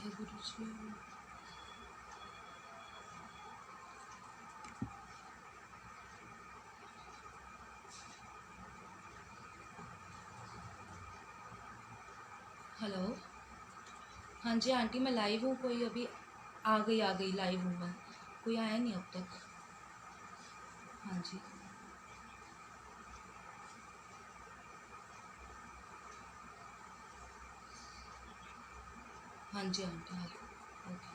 जय गुरु जी। हेलो। हाँ जी आंटी, मैं लाइव हूँ। कोई अभी आ गई लाइव हूँ मैं। कोई आया नहीं अब तक। हाँ जी। हाँ जी आंटी, हाँ। ओके।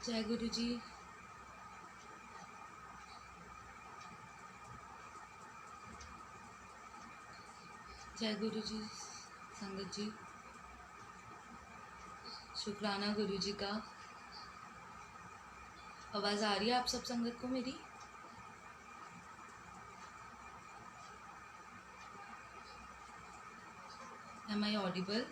जय गुरु जी। जय गुरु जी। संगत जी, शुक्राना गुरु जी का। आवाज़ आ रही है आप सब संगत को मेरी? Am I audible?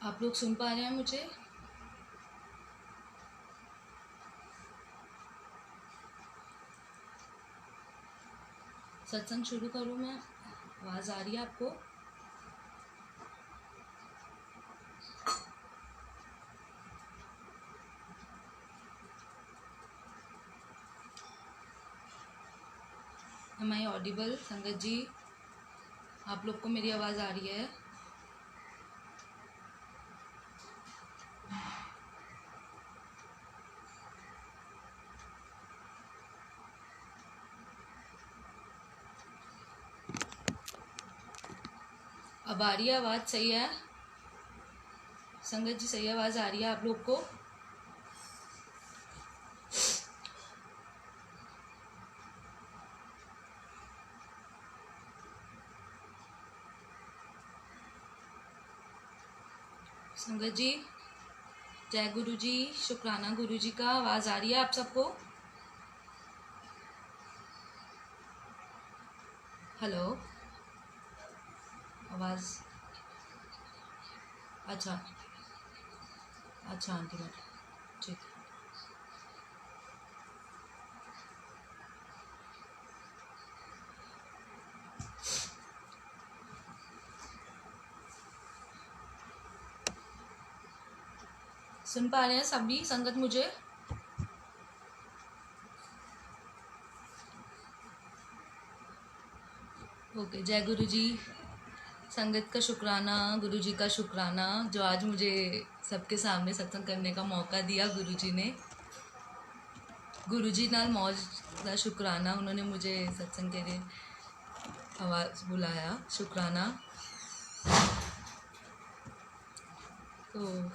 आप लोग सुन पा रहे हैं मुझे? सत्संग शुरू करूँ मैं? आवाज़ आ रही है आपको? एम आई ऑडिबल संगत जी? आप लोग को मेरी आवाज़ आ रही है? अब आ रही है आवाज़? सही है संगत जी? सही आवाज़ आ रही है आप लोग को? संगत जी, जय गुरु जी। शुक्राना गुरु जी का। आवाज़ आ रही है आप सबको? हेलो। आवाज़? अच्छा अच्छा आंटी मैडम, ठीक। सुन पा रहे हैं सभी संगत मुझे? ओके। जय गुरु जी। संगत का शुक्राना, गुरु जी का शुक्राना, जो आज मुझे सबके सामने सत्संग करने का मौका दिया गुरु जी ने। गुरु जी नाल मौज का शुक्राना, उन्होंने मुझे सत्संग के लिए आवाज़ बुलाया। शुक्राना। तो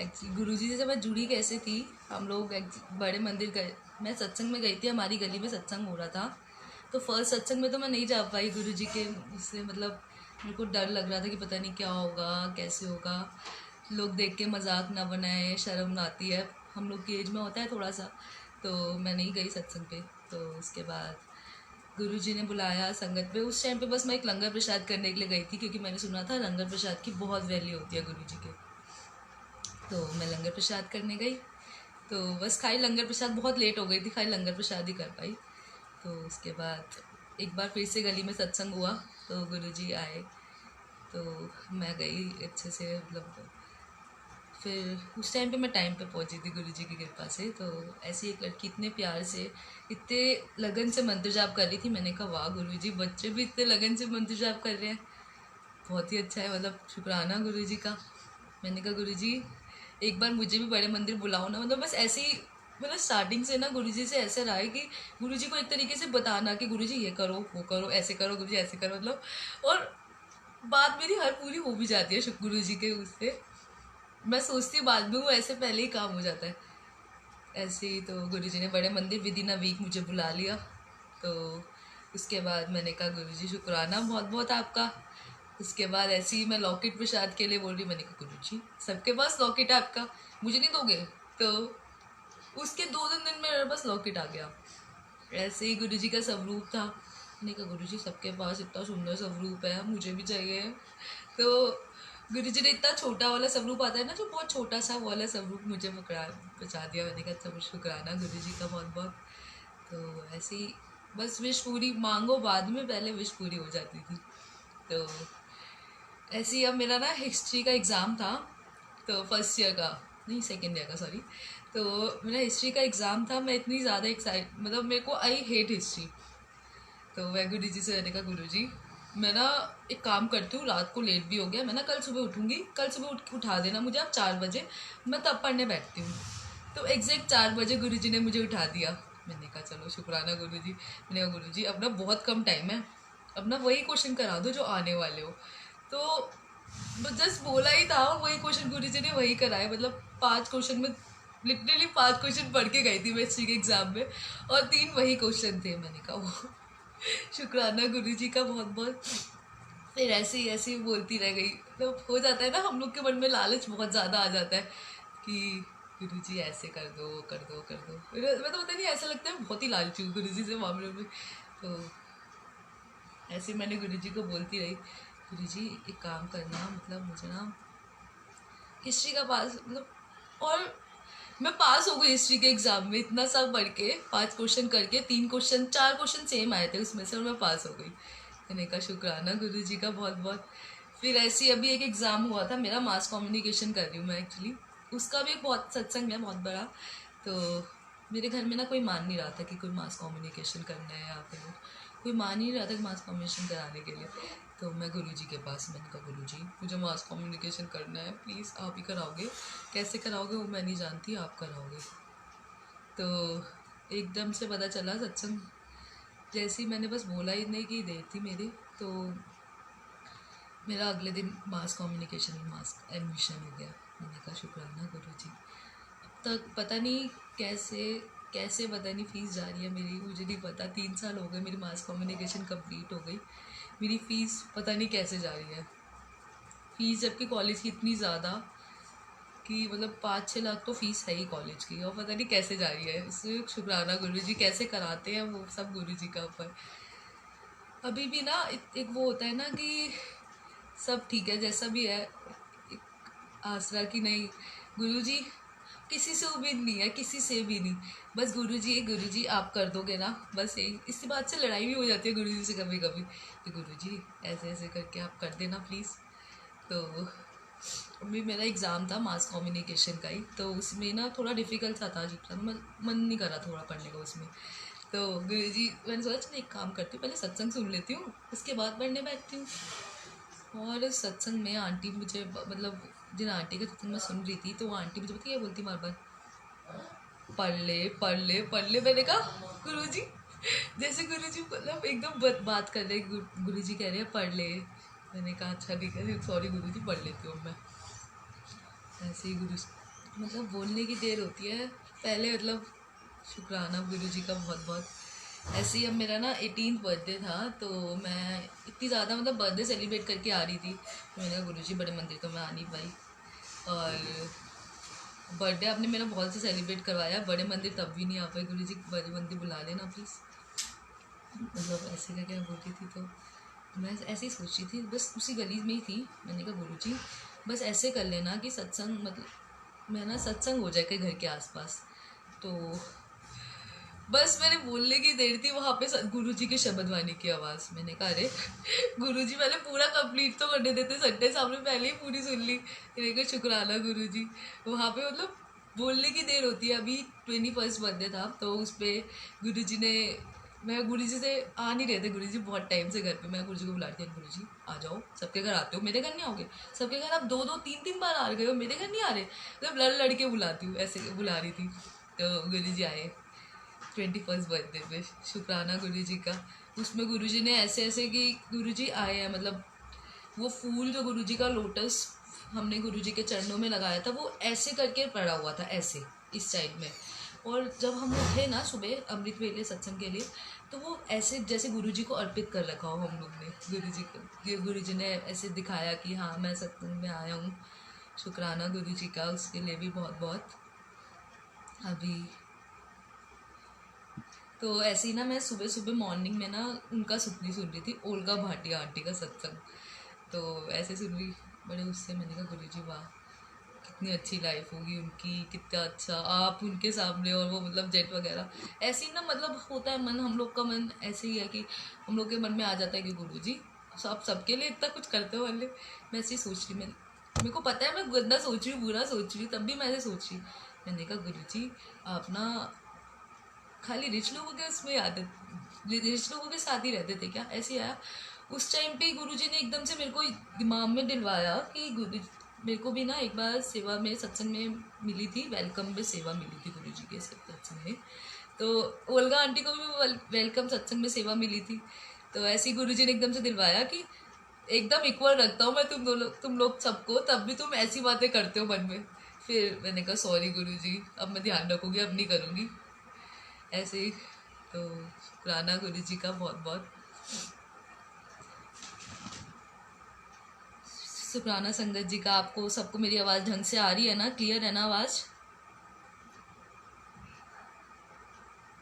एक्चुअली गुरु जी से जब मैं जुड़ी कैसे थी, हम लोग बड़े मंदिर गए, मैं सत्संग में गई थी, हमारी गली में सत्संग हो रहा था। तो फर्स्ट सत्संग में तो मैं नहीं जा पाई गुरु जी के उससे, मतलब मेरे को डर लग रहा था कि पता नहीं क्या होगा, कैसे होगा, लोग देख के मजाक ना बनाए, शर्म आती है, हम लोग की एज में होता है थोड़ा सा। तो मैं नहीं गई सत्संग पे। तो उसके बाद गुरु जी ने बुलाया संगत पे। उस टाइम पे बस मैं एक लंगर प्रसाद करने के लिए गई थी, क्योंकि मैंने सुना था लंगर प्रसाद की बहुत वैल्यू होती है गुरु जी के। तो मैं लंगर प्रसाद करने गई। तो बस खाई लंगर प्रसाद, बहुत लेट हो गई थी, खाई लंगर प्रसाद ही कर पाई। तो उसके बाद एक बार फिर से गली में सत्संग हुआ, तो गुरुजी आए, तो मैं गई अच्छे से, मतलब फिर उस टाइम पे मैं टाइम पे पहुंची थी गुरुजी की कृपा से। तो ऐसी एक लड़की इतने प्यार से, इतने लगन से मंत्र जाप कर रही थी। मैंने कहा वाह गुरुजी, बच्चे भी इतने लगन से मंत्र जाप कर रहे हैं, बहुत ही अच्छा है, मतलब शुक्राना गुरुजी का। मैंने कहा गुरुजी एक बार मुझे भी बड़े मंदिर बुलाओ ना, मतलब बस ऐसे ही, मतलब स्टार्टिंग से ना गुरुजी से ऐसे रहा है कि गुरुजी को एक तरीके से बताना कि गुरुजी ये करो, वो करो, ऐसे करो गुरुजी, ऐसे करो, मतलब। और बात मेरी हर पूरी हो भी जाती है गुरुजी के उससे। मैं सोचती हूँ बाद में वो ऐसे पहले ही काम हो जाता है ऐसे ही। तो गुरुजी ने बड़े मंदिर विद इन अ वीक मुझे बुला लिया। तो उसके बाद मैंने कहा गुरुजी शुक्राना बहुत बहुत आपका। उसके बाद ऐसे ही मैं लॉकेट प्रसाद के लिए बोल रही, मैंने कहा गुरुजी सबके पास लॉकेट है आपका, मुझे नहीं दोगे? तो उसके 2-3 दिन में मेरे पास लॉकेट आ गया। ऐसे ही गुरुजी का स्वरूप था। मैंने कहा गुरुजी सबके पास इतना सुंदर स्वरूप है, मुझे भी चाहिए। तो गुरुजी ने इतना छोटा वाला स्वरूप आता है ना, जो बहुत छोटा सा वाला स्वरूप मुझे बचा दिया। मैंने कहा सब शुक्राना गुरुजी का बहुत बहुत। तो ऐसे ही बस विश पूरी मांगो बाद में, पहले विश पूरी हो जाती थी। तो ऐसे ही अब मेरा ना हिस्ट्री का एग्ज़ाम था, तो फर्स्ट ईयर का नहीं, सेकेंड ईयर का सॉरी। तो मेरा हिस्ट्री का एग्ज़ाम था। मैं इतनी ज़्यादा मतलब मेरे को आई हेट हिस्ट्री। तो मैं गुरु जी से, मैंने कहा गुरु जी मैं ना एक काम करती हूँ, रात को लेट भी हो गया, मैं ना कल सुबह उठूँगी, कल सुबह उठा देना मुझे आप 4 बजे, मैं तब पढ़ने बैठती हूँ। तो एग्जैक्ट 4 बजे गुरु जी ने मुझे उठा दिया। मैंने कहा चलो शुक्राना गुरु जी। मैंने कहा गुरु जी अब ना बहुत कम टाइम है, अब ना वही क्वेश्चन करा दो जो आने वाले हो। तो जस्ट बोला ही था, वही क्वेश्चन गुरु जी ने वही कराए। मतलब 5 क्वेश्चन में लिटरली 5 क्वेश्चन पढ़ के गई थी मैं हिस्ट्री के एग्जाम में, और 3 वही क्वेश्चन थे। मैंने कहा वो शुक्राना गुरु जी का बहुत बहुत। फिर ऐसे ही बोलती रह गई। तो हो जाता है ना, हम लोग के मन में लालच बहुत ज़्यादा आ जाता है कि गुरु जी ऐसे कर दो कर दो कर दो। मैं तो पता नहीं, ऐसा लगता है बहुत ही लालची हूँ गुरु जी से मामले में। तो ऐसे मैंने गुरु जी को बोलती रही, गुरु जी एक काम करना, मतलब मुझे ना हिस्ट्री का पास मतलब, और मैं पास हो गई हिस्ट्री के एग्जाम में, इतना सब पढ़ के 5 क्वेश्चन करके 4 क्वेश्चन सेम आए थे उसमें से, और मैं पास हो गई। मैंने कहा शुक्राना गुरु जी का बहुत बहुत। फिर ऐसे ही अभी एक एग्ज़ाम हुआ था मेरा, मास कम्युनिकेशन कर रही हूँ मैं एक्चुअली, उसका भी एक बहुत सत्संग है बहुत बड़ा। तो मेरे घर में ना कोई मान नहीं रहा था कि कोई मास कम्युनिकेशन करना है, या फिर कोई मान ही नहीं रहा था कि मास कम्युनिकेशन कराने के लिए। तो मैं गुरुजी के पास, मैंने कहा गुरुजी मुझे मास कम्युनिकेशन करना है, प्लीज़ आप ही कराओगे, कैसे कराओगे वो मैं नहीं जानती, आप कराओगे। तो एकदम से पता चला सत्संग जैसे ही मैंने बस बोला ही नहीं कि देर थी मेरी, तो मेरा अगले दिन मास कम्युनिकेशन में मास एडमिशन हो गया। मैंने कहा शुक्राना गुरुजी। अब तक पता नहीं कैसे कैसे पता नहीं फ़ीस जा रही है मेरी, मुझे नहीं पता। 3 साल हो गए मेरी मास कम्युनिकेशन कंप्लीट हो गई, मेरी फ़ीस पता नहीं कैसे जा रही है। फ़ीस जबकि कॉलेज की इतनी ज़्यादा कि मतलब 5-6 लाख तो फ़ीस है ही कॉलेज की, और पता नहीं कैसे जा रही है। इससे शुक्राना गुरुजी, कैसे कराते हैं वो सब गुरुजी का ऊपर। अभी भी ना एक वो होता है ना कि सब ठीक है जैसा भी है, एक आसरा की नहीं, गुरुजी किसी से उम्मीद नहीं है, किसी से भी नहीं, बस गुरुजी आप कर दोगे ना, बस यही। इसी बात से लड़ाई भी हो जाती है गुरुजी से कभी कभी कि गुरुजी ऐसे ऐसे करके आप कर देना प्लीज़। तो अभी मेरा एग्ज़ाम था मास कम्युनिकेशन का ही, तो उसमें ना थोड़ा डिफ़िकल्ट सा था, अजीब सा, मन नहीं करा थोड़ा पढ़ने का उसमें। तो गुरुजी, मैंने सोचा चलो एक काम करती हूँ, पहले सत्संग सुन लेती हूँ, उसके बाद पढ़ने बैठती हूँ। और सत्संग में आंटी मुझे मतलब जिन आंटी का सत्संग मैं सुन रही थी, तो वो आंटी मुझे पता क्या बोलती बार बार, पढ़ ले पढ़ ले पढ़ ले। मैंने कहा गुरुजी, जैसे गुरुजी मतलब एकदम बात कर रहे, गुरुजी कह रहे हैं पढ़ ले। मैंने कहा अच्छा ठीक है सॉरी गुरुजी, पढ़ लेती हूँ मैं। ऐसे ही गुरु मतलब बोलने की देर होती है पहले, मतलब शुक्राना गुरुजी का बहुत बहुत। ऐसे ही अब मेरा ना 18th बर्थडे था, तो मैं इतनी ज़्यादा मतलब बर्थडे सेलिब्रेट करके आ रही थी, तो मैंने कहा गुरुजी बड़े मंदिर तो मैं आ नहीं पाई, और बर्थडे आपने मेरा बहुत से सेलिब्रेट करवाया, बड़े मंदिर तब भी नहीं आ पाई, गुरुजी बड़े मंदिर बुला लेना प्लीज़। मतलब ऐसे करके मैं बोलती थी। तो मैं ऐसे ही सोच रही थी, बस उसी गली में ही थी। मैंने कहा गुरुजी बस ऐसे कर लेना कि सत्संग मतलब मैं ना सत्संग हो जाए घर के आसपास। तो बस मेरे बोलने की देर थी, वहाँ पे गुरुजी के शब्द वाणी की आवाज़। मैंने कहा अरे गुरुजी पहले पूरा कंप्लीट तो करने देते, संडे सामने पहले ही पूरी सुन ली। मैंने कहा शुक्राना गुरुजी। वहाँ पे मतलब बोलने की देर होती है। अभी 21st बर्थडे था, तो उस पर गुरुजी ने, मैं गुरुजी से आ नहीं रहे थे, गुरुजी बहुत टाइम से घर पे, मैं गुरुजी को बुलाती थी, गुरुजी आ जाओ, सबके घर आते हो, मेरे घर नहीं आओगे, सबके घर आप 2-2 3-3 बार आ गए हो, मेरे घर नहीं आ रहे, मतलब लड़ लड़ के बुलाती हूँ, ऐसे बुला रही थी। तो गुरुजी आए 21st बर्थडे पे, शुक्राना गुरुजी का। उसमें गुरुजी ने ऐसे ऐसे कि गुरुजी आए हैं, मतलब वो फूल जो गुरुजी का लोटस हमने गुरुजी के चरणों में लगाया था, वो ऐसे करके पड़ा हुआ था, ऐसे इस साइड में। और जब हम उठे ना सुबह अमृत वेले सत्संग के लिए, तो वो ऐसे जैसे गुरुजी को अर्पित कर रखा हो हम लोग ने गुरुजी को। गुरुजी ने ऐसे दिखाया कि हाँ मैं सत्संग में आया हूँ। शुक्राना गुरुजी का उसके लिए भी बहुत बहुत। अभी तो ऐसे ही ना मैं सुबह सुबह मॉर्निंग में ना उनका सुखनी सुन रही थी, ओल्गा भाटिया आंटी का सत्संग। तो ऐसे सुन रही, बड़े उससे मैंने कहा गुरु जी वाह, कितनी अच्छी लाइफ होगी उनकी, कितना अच्छा आप उनके सामने, और वो मतलब जेट वगैरह ऐसे ही ना, मतलब होता है मन, हम लोग का मन ऐसे ही है कि हम लोग के मन में आ जाता है कि गुरु जी आप सबके लिए इतना कुछ करते हो वाले। मैं ऐसे ही सोच रही, मेरे को पता है मैं गंदा सोच रही हूँ, बुरा सोच रही हूँ, तब भी मैं ऐसे सोच रही। मैंने कहा गुरु जी आप ना खाली रिच लोगों के उसमें आदत, रिच लोगों के साथ ही रहते थे क्या, ऐसे आया। उस टाइम पे गुरुजी ने एकदम से मेरे को दिमाग में दिलवाया कि गुरु मेरे को भी ना एक बार सेवा में सत्संग में मिली थी, वेलकम में सेवा मिली थी गुरुजी के सत्संग में। तो ओल्गा आंटी को भी वेलकम सत्संग में सेवा मिली थी। तो ऐसे ही गुरुजी ने एकदम से दिलवाया कि एकदम इक्वल रखता हूँ मैं तुम लोग सबको, तब भी तुम ऐसी बातें करते हो मन में। फिर मैंने कहा सॉरी गुरुजी, अब मैं ध्यान रखूँगी, अब नहीं करूँगी ऐसे ही। तो शुक्राना गुरु जी का बहुत बहुत, शुक्राना संगत जी का। आपको सबको मेरी आवाज़ ढंग से आ रही है ना, क्लियर है ना आवाज़?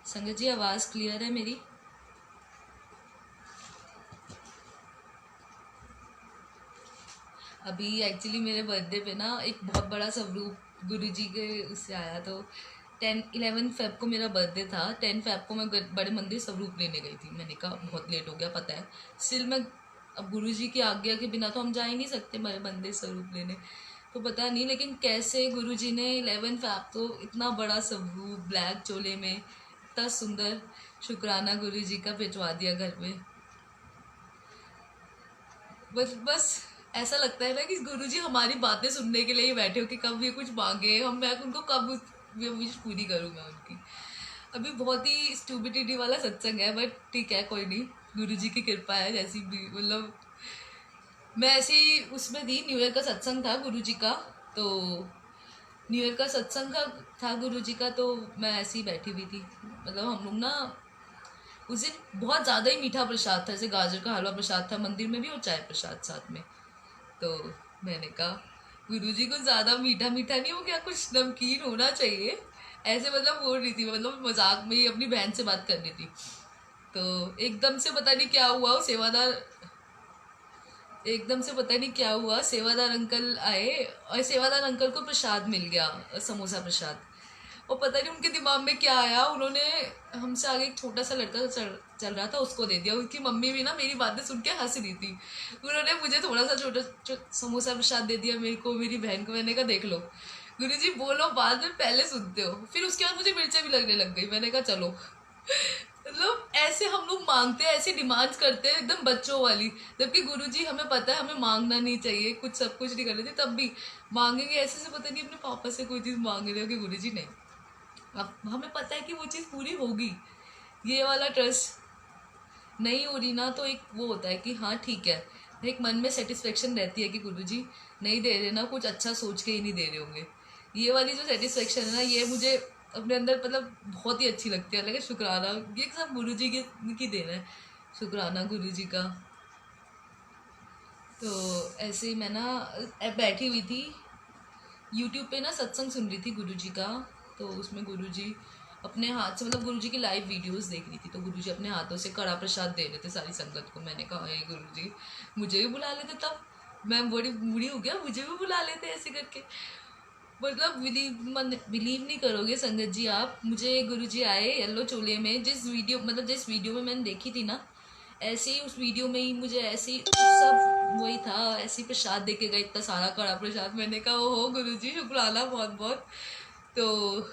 संगत जी आवाज़ क्लियर है मेरी? अभी एक्चुअली मेरे बर्थडे पे ना एक बहुत बड़ा स्वरूप गुरु जी के उससे आया। तो 11 फेब को मेरा बर्थडे था, 10 फेब को मैं बड़े मंदिर स्वरूप लेने गई थी। मैंने कहा बहुत लेट हो गया पता है, स्टिल मैं, अब गुरु जी की आज्ञा के बिना तो हम जा ही नहीं सकते बड़े मंदिर स्वरूप लेने। तो पता नहीं लेकिन कैसे गुरु जी ने 11 फेब तो इतना बड़ा स्वरूप ब्लैक चोले में, इतना सुंदर, शुक्राना गुरु जी का भिजवा दिया घर में। बस ऐसा लगता है ना कि गुरुजी हमारी बातें सुनने के लिए ही बैठे हो कि कब ये कुछ मांगे, मैं उनको कब ये विश पूरी करूँ मैं उनकी। अभी बहुत ही स्टूपिडिटी वाला सत्संग है, बट ठीक है कोई नहीं, गुरुजी की कृपा है जैसी भी, मतलब मैं ऐसी उसमें थी, न्यू ईयर का सत्संग था गुरुजी का। तो न्यू ईयर का सत्संग का था गुरुजी का, तो मैं ऐसे ही बैठी हुई थी। मतलब हम लोग ना उस दिन बहुत ज़्यादा ही मीठा प्रसाद था, जैसे गाजर का हलवा प्रसाद था मंदिर में भी, और चाय प्रसाद साथ में। तो मैंने कहा गुरुजी कुछ ज़्यादा मीठा मीठा नहीं हो गया, कुछ नमकीन होना चाहिए, ऐसे मतलब बोल रही थी, मतलब मजाक में ही अपनी बहन से बात कर रही थी। तो एकदम से पता नहीं क्या हुआ, वो सेवादार, एकदम से पता नहीं क्या हुआ, सेवादार अंकल आए और सेवादार अंकल को प्रसाद मिल गया, समोसा प्रसाद। और पता नहीं उनके दिमाग में क्या आया, उन्होंने हमसे आगे एक छोटा सा लड़का चल रहा था, उसको दे दिया। उनकी मम्मी भी ना मेरी बातें सुन के हंस रही थी, उन्होंने मुझे थोड़ा सा छोटा समोसा प्रसाद दे दिया, मेरे को, मेरी बहन को। मैंने कहा देख लो गुरुजी बोलो बाद में, पहले सुनते हो। फिर उसके बाद मुझे मिर्चें भी लगने लग गई। मैंने कहा चलो मतलब ऐसे हम लोग मांगते हैं, ऐसी डिमांड्स करते हैं एकदम बच्चों वाली, जबकि गुरुजी हमें पता है हमें मांगना नहीं चाहिए, कुछ सब कुछ नहीं करना चाहिए, तब भी मांगेंगे ऐसे से, पता नहीं अपने पापा से कोई चीज़ मांग रहे हो कि गुरुजी नहीं, अब हमें पता है कि वो चीज़ पूरी होगी, ये वाला ट्रस्ट नहीं हो रही ना, तो एक वो होता है कि हाँ ठीक है, एक मन में सेटिस्फेक्शन रहती है कि गुरुजी नहीं दे रहे ना, कुछ अच्छा सोच के ही नहीं दे रहे होंगे। ये वाली जो सेटिस्फेक्शन है ना, ये मुझे अपने अंदर मतलब बहुत ही अच्छी लगती है। लेकिन शुक्राना, ये सब गुरुजी की देन है, शुक्राना गुरुजी का। तो ऐसे ही मैं ना बैठी हुई थी, यूट्यूब पे ना सत्संग सुन रही थी गुरुजी का। तो उसमें गुरुजी अपने हाथ से, मतलब गुरुजी की लाइव वीडियोस देख रही थी, तो गुरुजी अपने हाथों से कड़ा प्रसाद दे रहे थे सारी संगत को। मैंने कहा हे गुरुजी मुझे भी बुला लेते, तब मैं बड़ी बूढ़ी हो गया, मुझे भी बुला लेते ऐसे करके। मतलब बिलीव नहीं करोगे संगत जी आप, मुझे गुरुजी आए येलो चोले में, जिस वीडियो में मैंने देखी थी ना, ऐसे ही उस वीडियो में ही मुझे ऐसे ही सब वही था, ऐसे ही प्रसाद दे के गए, इतना सारा कड़ा प्रसाद। मैंने कहा ओहो गुरुजी शुक्राना बहुत बहुत। तो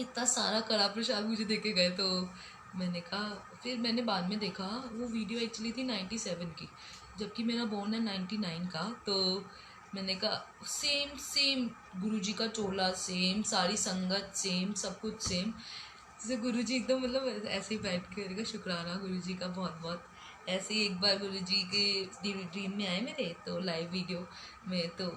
इतना सारा कड़ा प्रसाद मुझे दे के गए। तो मैंने कहा, फिर मैंने बाद में देखा वो वीडियो एक्चुअली थी 97 की, जबकि मेरा बोर्न है 99 का। तो मैंने कहा सेम सेम गुरुजी का चोला सेम, सारी संगत सेम, सब कुछ सेम, जैसे गुरुजी एकदम मतलब ऐसे ही बैठ के मैंने कहा शुक्राना गुरुजी का बहुत बहुत। ऐसे ही एक बार गुरुजी के ड्रीम में आए मेरे, तो लाइव वीडियो में, तो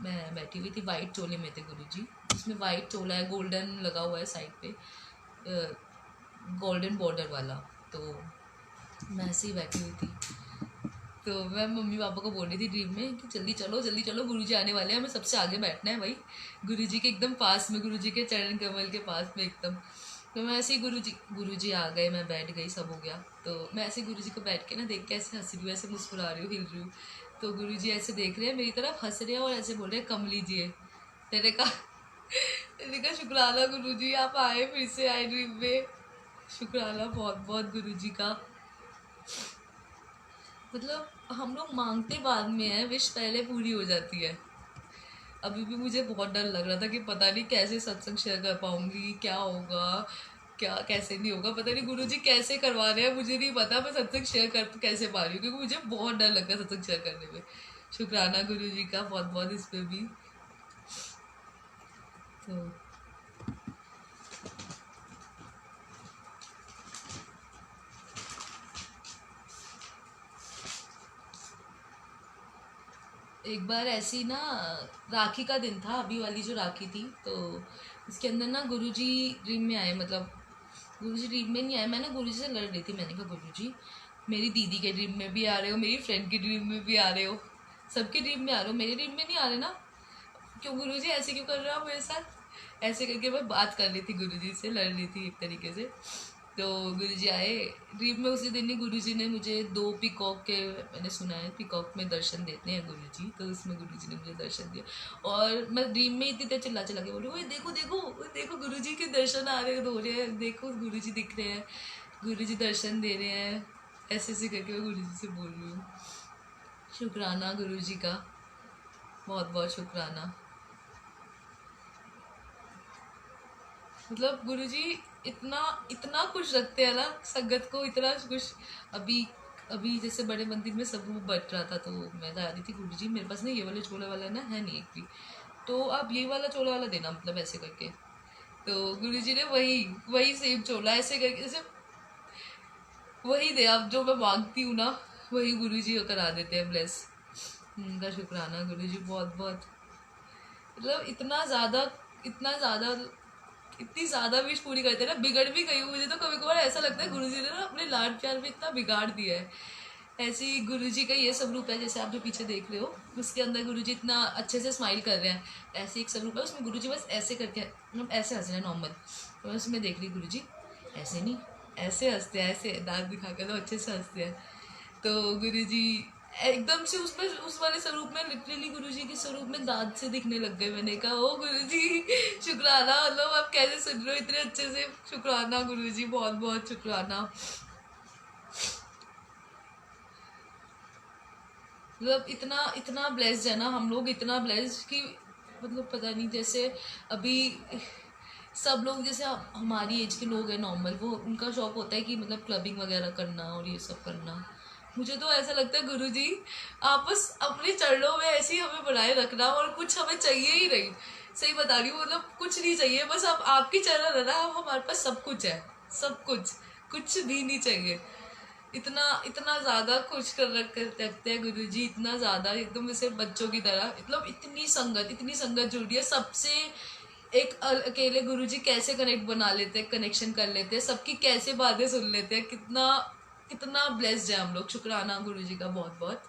मैं बैठी हुई थी, वाइट चोले में थे गुरुजी, जिसमें वाइट चोला है, गोल्डन लगा हुआ है साइड पे, गोल्डन बॉर्डर वाला। तो मैं ऐसे ही बैठी हुई थी, तो मैं मम्मी पापा को बोल रही थी ड्रीम में कि जल्दी चलो गुरुजी आने वाले हैं, हमें सबसे आगे बैठना है भाई, गुरुजी के एकदम पास में, गुरुजी के चरण कमल के पास में एकदम। तो मैं ऐसे ही गुरुजी आ गए, मैं बैठ गई, सब हो गया। तो मैं ऐसे गुरुजी को बैठ के ना देख के ऐसे हंस रही हूँ, ऐसे मुस्कुरा रही हूँ, हिल रही हूँ। तो गुरुजी ऐसे देख रहे हैं मेरी तरफ, हंस रहे हैं और ऐसे बोल रहे हैं कम लीजिए। मैंने कहा मैंने कहा शुक्राना गुरुजी, आप आए, फिर से आए ड्रीम में। शुक्राना बहुत बहुत गुरुजी का। मतलब हम लोग मांगते बाद में है, विश पहले पूरी हो जाती है। अभी भी मुझे बहुत डर लग रहा था कि पता नहीं कैसे सत्संग शेयर कर पाऊंगी, क्या होगा, क्या कैसे नहीं होगा, पता नहीं गुरुजी कैसे करवा रहे हैं, मुझे नहीं पता मैं सत्संग शेयर कर कैसे पा रही हूँ, क्योंकि मुझे बहुत डर लगता है सत्संग शेयर करने में। शुक्राना गुरुजी का बहुत बहुत इस पे भी। तो एक बार ऐसी ना, राखी का दिन था, अभी वाली जो राखी थी, तो उसके अंदर ना गुरुजी ड्रीम में आए। मतलब गुरुजी ड्रीम में नहीं आए, मैं ना गुरुजी से लड़ रही थी। मैंने कहा गुरुजी, मेरी दीदी के ड्रीम में भी आ रहे हो, मेरी फ्रेंड की ड्रीम में भी आ रहे हो, सबके ड्रीम में आ रहे हो, मेरे ड्रीम में नहीं आ रहे ना, क्यों गुरुजी ऐसे क्यों कर रहे हो आप मेरे साथ? ऐसे करके मैं बात कर रही थी गुरुजी से, लड़ रही थी एक तरीके से। तो गुरुजी आए ड्रीम में। उसी दिन ही गुरुजी ने मुझे 2 पीकॉक के, मैंने सुना है पीकॉक में दर्शन देते हैं गुरुजी, तो उसमें गुरुजी ने मुझे दर्शन दिया। और मैं ड्रीम में इतनी देर चिल्ला चिल्ला के बोल रही हूँ, देखो देखो देखो गुरुजी के दर्शन आ रहे हो रहे हैं, देखो गुरुजी दिख रहे हैं, गुरुजी दर्शन दे रहे हैं, ऐसे ऐसे करके मैं गुरुजी से बोल रही हूँ। शुक्राना गुरुजी का, बहुत बहुत शुक्राना। मतलब गुरुजी इतना इतना खुश रखते हैं ना संगत को, इतना खुश। अभी अभी जैसे बड़े मंदिर में सब वो बट रहा था, तो मैं जा रही थी, गुरुजी मेरे पास ना ये वाले चोला वाला ना है नहीं एक भी, तो आप ये वाला चोला वाला देना, मतलब ऐसे करके। तो गुरुजी ने वही वही सेम चोला ऐसे करके, जैसे वही दे, आप जो मैं मांगती हूँ ना वही गुरुजी करा देते हैं ब्लेस। उनका शुक्राना गुरुजी बहुत बहुत। मतलब इतना ज़्यादा इतनी ज़्यादा विश पूरी करते हैं ना, बिगड़ भी गई हूँ। मुझे तो कभी कभार ऐसा लगता है गुरुजी ने ना अपने लाड प्यार में इतना बिगाड़ दिया है। ऐसे ही गुरुजी का ये सब रूप है, जैसे आप जो पीछे देख रहे हो, उसके अंदर गुरुजी इतना अच्छे से स्माइल कर रहे हैं, ऐसे एक सब रूप है उसमें गुरुजी बस ऐसे करके, मतलब ऐसे हंस रहे हैं नॉर्मल। तो उसमें देख रही गुरुजी ऐसे नहीं, ऐसे हंसते हैं, ऐसे दांत दिखा कर तो अच्छे से हंसते हैं। तो गुरुजी एकदम से उसमें उस वाले स्वरूप में, लिटरली गुरुजी के स्वरूप में दांत से दिखने लग गए। मैंने कहा ओ गुरुजी शुक्राना, मतलब आप कैसे सुन रहे हो इतने अच्छे से, शुक्राना गुरुजी, बहुत बहुत शुक्राना। मतलब इतना इतना ब्लेस्ड है ना हम लोग, इतना ब्लेस्ड कि मतलब पता नहीं। जैसे अभी सब लोग, जैसे हमारी एज के लोग हैं नॉर्मल, वो उनका शौक होता है कि मतलब क्लबिंग वगैरह करना और ये सब करना। मुझे तो ऐसा लगता है गुरुजी आप बस अपने चरणों में ऐसे ही हमें बनाए रखना, और कुछ हमें चाहिए ही नहीं। सही बता रही हूँ, मतलब कुछ नहीं चाहिए, बस आप आपके चरण है ना, हमारे पास सब कुछ है, सब कुछ, कुछ भी नहीं चाहिए। इतना इतना ज्यादा खुश कर रखते हैं गुरुजी, इतना ज्यादा एकदम जैसे बच्चों की तरह। मतलब इतनी संगत जुड़ी है सबसे। एक अकेले गुरुजी कैसे कनेक्ट बना लेते हैं, कनेक्शन कर लेते हैं, सबकी कैसे बातें सुन लेते हैं, कितना कितना ब्लेस्ड है हम लोग। शुक्राना गुरुजी का बहुत बहुत।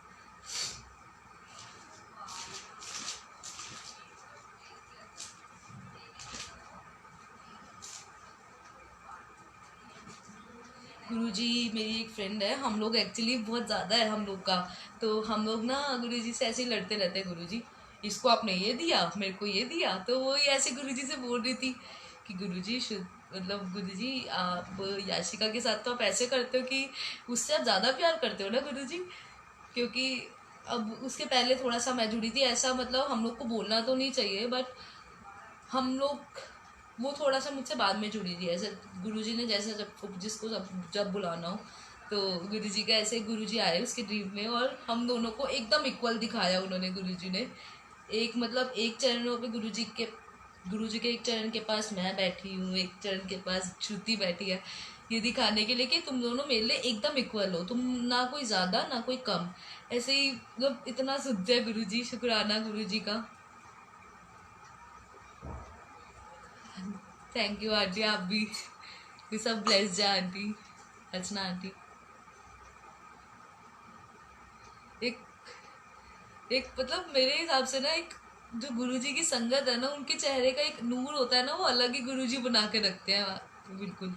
गुरुजी मेरी एक फ्रेंड है, हम लोग एक्चुअली बहुत ज़्यादा है हम लोग का। तो हम लोग ना गुरुजी से ऐसे ही लड़ते रहते हैं, गुरुजी इसको आपने ये दिया, मेरे को ये दिया। तो वो ऐसे गुरुजी से बोल रही थी कि गुरुजी मतलब गुरुजी आप याशिका के साथ तो आप ऐसे करते हो कि उससे आप ज़्यादा प्यार करते हो ना गुरुजी। क्योंकि अब उसके पहले थोड़ा सा मैं जुड़ी थी, ऐसा मतलब हम लोग को बोलना तो नहीं चाहिए, बट हम लोग, वो थोड़ा सा मुझसे बाद में जुड़ी थी। ऐसे गुरुजी ने जैसे जब जिसको जब बुलाना हो, तो गुरुजी का ऐसे गुरुजी आए उसके ड्रीम में, और हम दोनों को एकदम इक्वल दिखाया उन्होंने गुरुजी ने। एक मतलब एक चरणों पे गुरुजी के एक चरण के पास मैं बैठी हूँ, एक चरण के पास श्रुति बैठी है, ये दिखाने के लिए कि तुम दोनों मेरे लिए एकदम इक्वल हो, तुम ना कोई ज़्यादा ना कोई कम। ऐसे ही मतलब इतना सुनते हैं गुरुजी। शुक्राना गुरुजी का। थैंक यू आंटी, आप भी, ये सब ब्लेस्ड है आंटी, अर्चना आंटी। एक एक मतलब मेरे हिसाब से ना, एक जो गुरुजी की संगत है ना, उनके चेहरे का एक नूर होता है ना, वो अलग ही गुरुजी बना के रखते हैं बिल्कुल।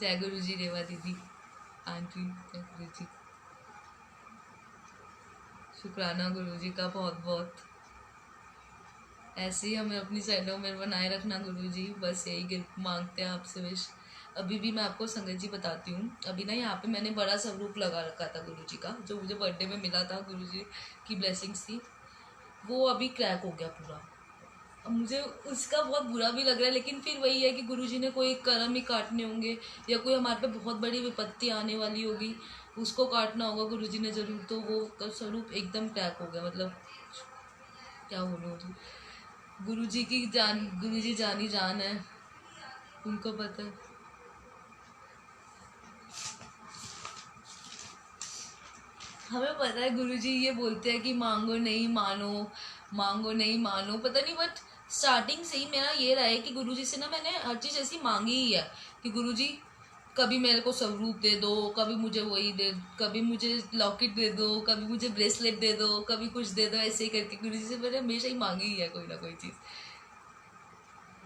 जय गुरु जी रेवा दीदी, आंटी, जय गुरु जी। शुक्राना गुरु जी का बहुत बहुत। ऐसे ही हमें अपनी चरणों में बनाए रखना गुरु जी, बस यही गिफ्ट मांगते हैं आपसे विश। अभी भी मैं आपको संगत जी बताती हूँ, अभी ना यहाँ पे मैंने बड़ा स्वरूप लगा रखा था गुरु जी का, जो मुझे बर्थडे में मिला था, गुरु जी की ब्लेसिंग्स थी। वो अभी क्रैक हो गया पूरा। अब मुझे उसका बहुत बुरा भी लग रहा है, लेकिन फिर वही है कि गुरुजी ने कोई कर्म ही काटने होंगे, या कोई हमारे पे बहुत बड़ी विपत्ति आने वाली होगी, उसको काटना होगा गुरुजी ने जरूर। तो वो स्वरूप एकदम क्रैक हो गया, मतलब क्या बोलूँ। गुरुजी की जान, गुरुजी जानी जान है, उनको पता है। हमें पता है गुरुजी ये बोलते हैं कि मांगो नहीं मानो, मांगो नहीं मानो, पता नहीं, बट स्टार्टिंग से ही मेरा ये रहा है कि गुरुजी से ना मैंने हर चीज़ ऐसी मांगी ही है कि गुरुजी कभी मेरे को स्वरूप दे दो, कभी मुझे वही दे, कभी मुझे लॉकेट दे दो, कभी मुझे ब्रेसलेट दे दो, कभी कुछ दे दो, ऐसे ही करके गुरुजी से मैंने हमेशा ही मांगी ही है कोई ना कोई चीज़।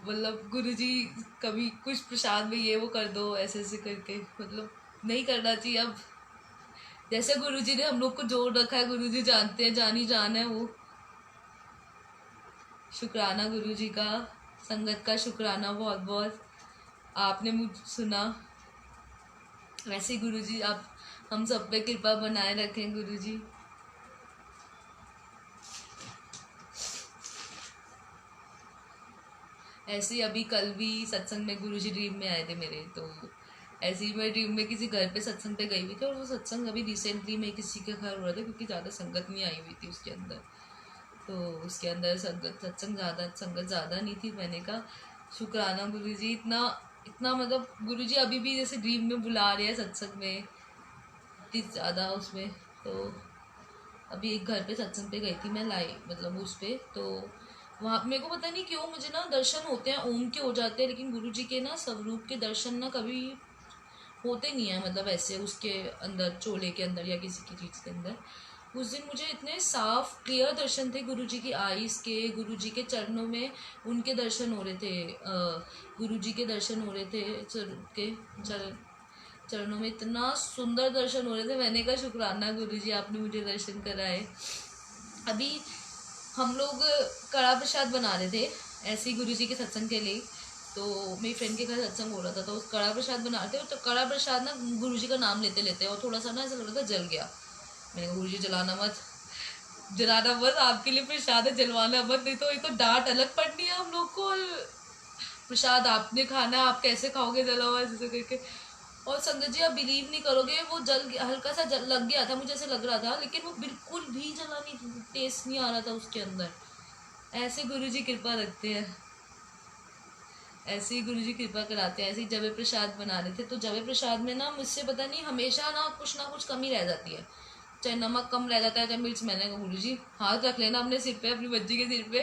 मतलब गुरुजी कभी कुछ प्रसाद में ये वो कर दो, ऐसे ऐसे करके, मतलब नहीं करना चाहिए। अब जैसे गुरुजी ने हम लोग को जोड़ रखा है, गुरुजी जानते हैं, जानी जान है वो। शुक्राना गुरुजी का, संगत का शुक्राना बहुत बहुत, आपने मुझ सुना। वैसे ही गुरुजी आप हम सब पे कृपा बनाए रखें गुरुजी। ऐसे ही अभी कल भी सत्संग में गुरुजी ड्रीम में आए थे मेरे, तो ऐसे ही मैं ड्रीम में किसी घर पे सत्संग पे गई हुई थी, और वो सत्संग अभी रिसेंटली में किसी के घर हो रहा था, क्योंकि ज़्यादा संगत नहीं आई हुई थी उसके अंदर। तो उसके अंदर संगत सत्संग ज़्यादा, संगत ज़्यादा नहीं थी। मैंने कहा शुक्राना गुरुजी, इतना इतना मतलब गुरुजी अभी भी जैसे ड्रीम में बुला रहे हैं सत्संग में, इतनी ज़्यादा उसमें। तो अभी एक घर पे सत्संग पे गई थी मैं, मतलब उस पे, तो वहाँ मेरे को पता नहीं क्यों मुझे ना दर्शन होते हैं, ओम के हो जाते हैं, लेकिन गुरुजी के ना स्वरूप के दर्शन ना कभी होते नहीं है, मतलब ऐसे उसके अंदर, चोले के अंदर या किसी की चीज़ के अंदर। उस दिन मुझे इतने साफ क्लियर दर्शन थे गुरुजी की आईज के, गुरुजी के चरणों में उनके दर्शन हो रहे थे, गुरुजी के दर्शन हो रहे थे, चरणों में इतना सुंदर दर्शन हो रहे थे। मैंने कहा शुक्राना गुरुजी, आपने मुझे दर्शन कराए। अभी हम लोग कड़ा प्रसाद बना रहे थे ऐसे ही गुरुजी के सत्संग के लिए, तो मेरी फ्रेंड के घर सत्संग हो रहा था, तो उस कड़ा प्रसाद बना रहे थे, तो कड़ा प्रसाद ना गुरुजी का नाम लेते लेते और थोड़ा सा ना ऐसा लग रहा था जल गया। मैंने कहा गुरुजी जलाना मत, जलाना मत, आपके लिए प्रसाद है, जलवाना मत, नहीं तो एक तो डांट अलग पड़नी है हम लोग को, और प्रसाद आपने खाना है, आप कैसे खाओगे जला हुआ जैसे करके। और संगत जी आप बिलीव नहीं करोगे, वो हल्का सा लग गया था, मुझे ऐसे लग रहा था, लेकिन वो बिल्कुल भी जला नहीं, टेस्ट नहीं आ रहा था उसके अंदर। ऐसे गुरुजी कृपा रखते हैं, ऐसे ही गुरुजी कृपा कराते हैं। ऐसे ही जवे प्रसाद बना रहे थे, तो जवे प्रसाद में ना मुझसे पता नहीं हमेशा ना कुछ कमी रह जाती है, चाहे नमक कम रह जाता है, चाहे मिर्च। मैंने कहा गुरुजी हाथ रख लेना अपने सिर पे, अपनी बच्ची के सिर पे,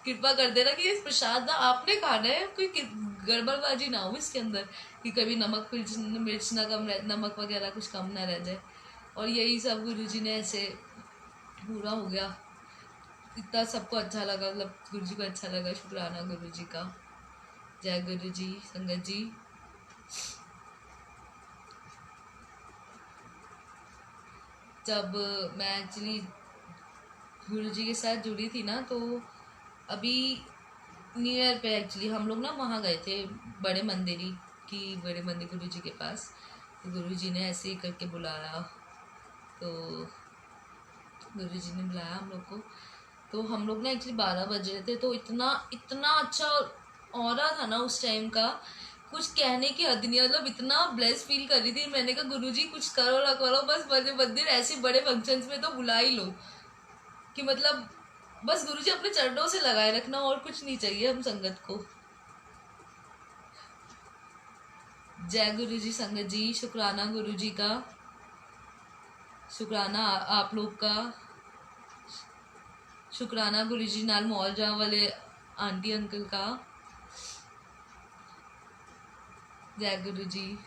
कृपा कर देना कि इस प्रसाद ना आपने खाना है, कोई गड़बड़बाजी ना हो इसके अंदर, कि कभी नमक मिर्च ना कम रह, नमक वगैरह कुछ कम ना रह जाए। और यही सब गुरुजी ने ऐसे पूरा हो गया, इतना सबको अच्छा लगा, मतलब गुरुजी को अच्छा लगा। शुक्राना गुरुजी का। जय गुरु जी। संगत जी जब मैं एक्चुअली गुरु जी के साथ जुड़ी थी ना, तो अभी न्यू ईयर पे एक्चुअली हम लोग ना वहाँ गए थे, बड़े मंदिर ही की, बड़े मंदिर गुरु जी के पास। तो गुरु जी ने ऐसे ही करके बुलाया, तो गुरु जी ने बुलाया हम लोग को। तो हम लोग ना एक्चुअली 12 बज रहे थे, तो इतना इतना अच्छा ऑरा था ना उस टाइम का, कुछ कहने की हद नहीं, मतलब इतना ब्लेस फील कर रही थी। मैंने कहा गुरुजी कुछ करो ना करो, बस बड़े मंदिर ऐसे बड़े फंक्शंस में तो बुला ही लो, कि मतलब बस गुरुजी अपने चरणों से लगाए रखना, और कुछ नहीं चाहिए हम संगत को। जय गुरु जी। संगत जी शुक्राना गुरु जी का, शुक्राना आप लोग का, शुकराना गुरु जी नाल मॉल जाने वाले आंटी अंकल का। जय गुरु जी।